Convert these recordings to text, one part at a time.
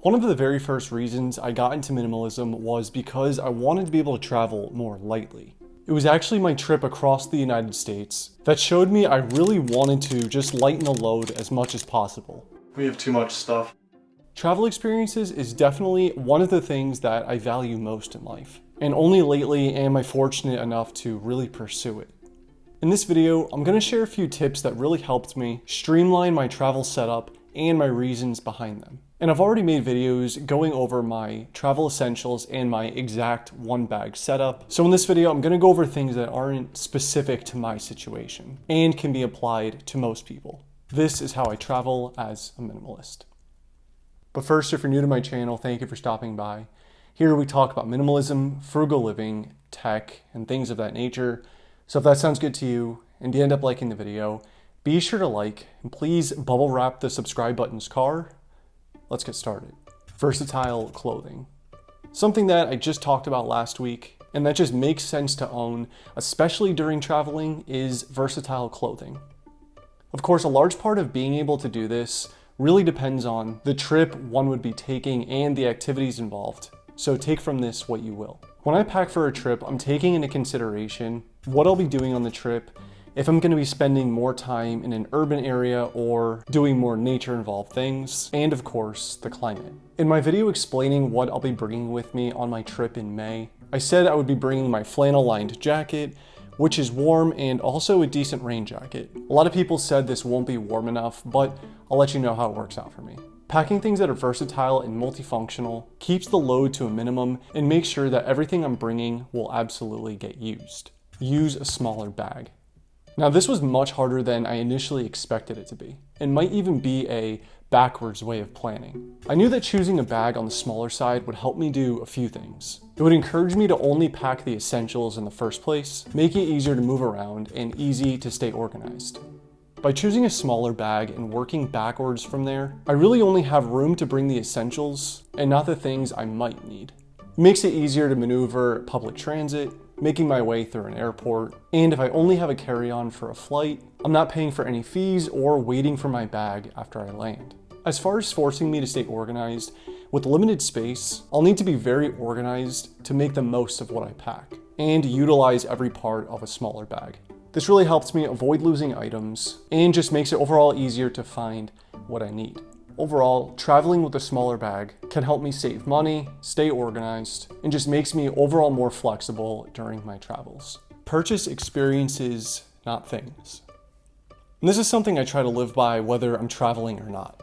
One of the very first reasons I got into minimalism was because I wanted to be able to travel more lightly. It was actually my trip across the United States that showed me I really wanted to just lighten the load as much as possible. We have too much stuff. Travel experiences is definitely one of the things that I value most in life, and only lately am I fortunate enough to really pursue it. In this video, I'm going to share a few tips that really helped me streamline my travel setup and my reasons behind them. And I've already made videos going over my travel essentials and my exact one bag setup. So in this video, I'm going to go over things that aren't specific to my situation and can be applied to most people. This is how I travel as a minimalist. But first, if you're new to my channel, thank you for stopping by. Here we talk about minimalism, frugal living, tech, and things of that nature. So if that sounds good to you and you end up liking the video, be sure to like and please bubble wrap the subscribe button's car. Let's get started. Versatile clothing. Something that I just talked about last week and that just makes sense to own, especially during traveling, is versatile clothing. Of course, a large part of being able to do this really depends on the trip one would be taking and the activities involved. So take from this what you will. When I pack for a trip, I'm taking into consideration what I'll be doing on the trip, if I'm going to be spending more time in an urban area or doing more nature-involved things, and of course, the climate. In my video explaining what I'll be bringing with me on my trip in May, I said I would be bringing my flannel-lined jacket, which is warm and also a decent rain jacket. A lot of people said this won't be warm enough, but I'll let you know how it works out for me. Packing things that are versatile and multifunctional keeps the load to a minimum and makes sure that everything I'm bringing will absolutely get used. Use a smaller bag. Now, this was much harder than I initially expected it to be, and might even be a backwards way of planning. I knew that choosing a bag on the smaller side would help me do a few things. It would encourage me to only pack the essentials in the first place, make it easier to move around and easy to stay organized. By choosing a smaller bag and working backwards from there, I really only have room to bring the essentials and not the things I might need. It makes it easier to maneuver public transit, making my way through an airport, and if I only have a carry-on for a flight, I'm not paying for any fees or waiting for my bag after I land. As far as forcing me to stay organized, with limited space, I'll need to be very organized to make the most of what I pack, and utilize every part of a smaller bag. This really helps me avoid losing items, and just makes it overall easier to find what I need. Overall, traveling with a smaller bag can help me save money, stay organized, and just makes me overall more flexible during my travels. Purchase experiences, not things. And this is something I try to live by whether I'm traveling or not.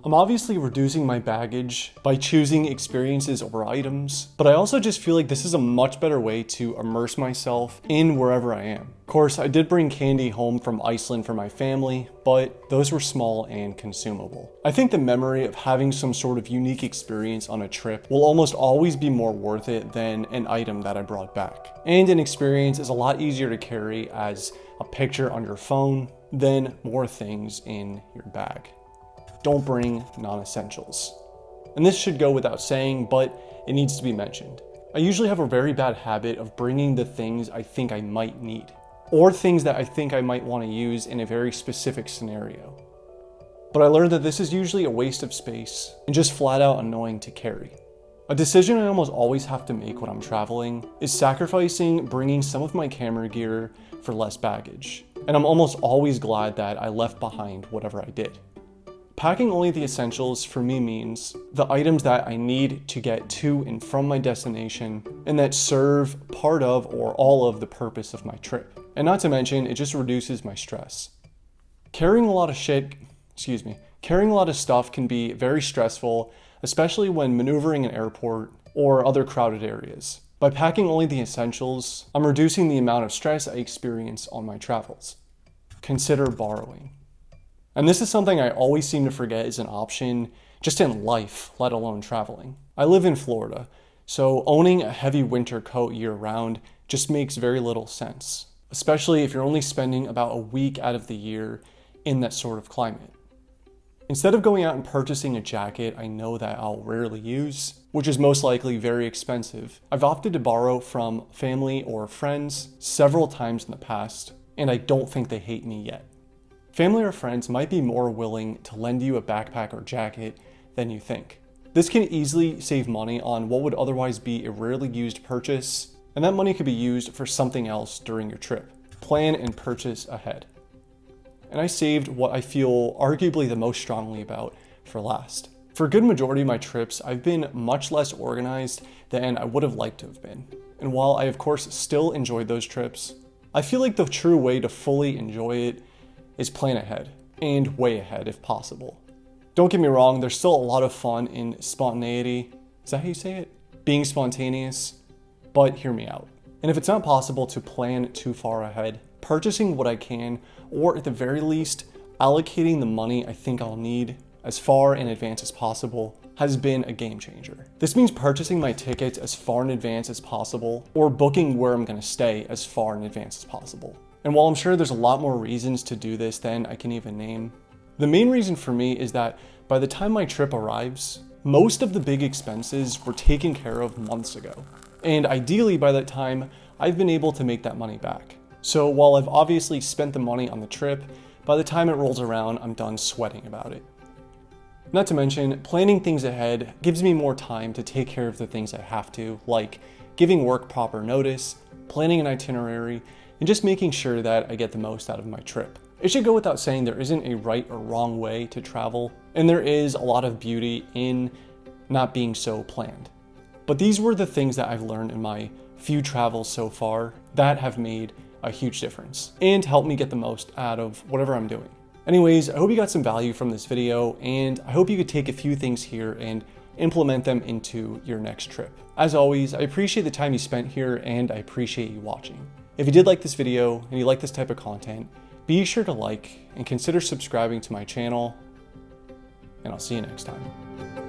I'm obviously reducing my baggage by choosing experiences over items, but I also just feel like this is a much better way to immerse myself in wherever I am. Of course, I did bring candy home from Iceland for my family, but those were small and consumable. I think the memory of having some sort of unique experience on a trip will almost always be more worth it than an item that I brought back. And an experience is a lot easier to carry as a picture on your phone than more things in your bag. Don't bring non-essentials. And this should go without saying, but it needs to be mentioned. I usually have a very bad habit of bringing the things I think I might need, or things that I think I might want to use in a very specific scenario. But I learned that this is usually a waste of space and just flat out annoying to carry. A decision I almost always have to make when I'm traveling is sacrificing bringing some of my camera gear for less baggage. And I'm almost always glad that I left behind whatever I did. Packing only the essentials for me means the items that I need to get to and from my destination and that serve part of or all of the purpose of my trip. And not to mention, it just reduces my stress. Carrying a lot of stuff can be very stressful, especially when maneuvering an airport or other crowded areas. By packing only the essentials, I'm reducing the amount of stress I experience on my travels. Consider borrowing. And this is something I always seem to forget is an option just in life, let alone traveling. I live in Florida, so owning a heavy winter coat year-round just makes very little sense, especially if you're only spending about a week out of the year in that sort of climate. Instead of going out and purchasing a jacket I know that I'll rarely use, which is most likely very expensive, I've opted to borrow from family or friends several times in the past, and I don't think they hate me yet. Family or friends might be more willing to lend you a backpack or jacket than you think. This can easily save money on what would otherwise be a rarely used purchase, and that money could be used for something else during your trip. Plan and purchase ahead. And I saved what I feel arguably the most strongly about for last. For a good majority of my trips, I've been much less organized than I would have liked to have been. And while I of course still enjoyed those trips, I feel like the true way to fully enjoy it is plan ahead, and way ahead if possible. Don't get me wrong, there's still a lot of fun in spontaneity. Is that how you say it? Being spontaneous, but hear me out. And if it's not possible to plan too far ahead, purchasing what I can, or at the very least, allocating the money I think I'll need as far in advance as possible has been a game changer. This means purchasing my tickets as far in advance as possible, or booking where I'm gonna stay as far in advance as possible. And while I'm sure there's a lot more reasons to do this than I can even name, the main reason for me is that by the time my trip arrives, most of the big expenses were taken care of months ago. And ideally by that time, I've been able to make that money back. So while I've obviously spent the money on the trip, by the time it rolls around, I'm done sweating about it. Not to mention, planning things ahead gives me more time to take care of the things I have to, like giving work proper notice, planning an itinerary, and just making sure that I get the most out of my trip. It should go without saying there isn't a right or wrong way to travel, and there is a lot of beauty in not being so planned. But these were the things that I've learned in my few travels so far that have made a huge difference and helped me get the most out of whatever I'm doing. Anyways, I hope you got some value from this video, and I hope you could take a few things here and implement them into your next trip. As always, I appreciate the time you spent here, and I appreciate you watching. If you did like this video and you like this type of content, be sure to like and consider subscribing to my channel, and I'll see you next time.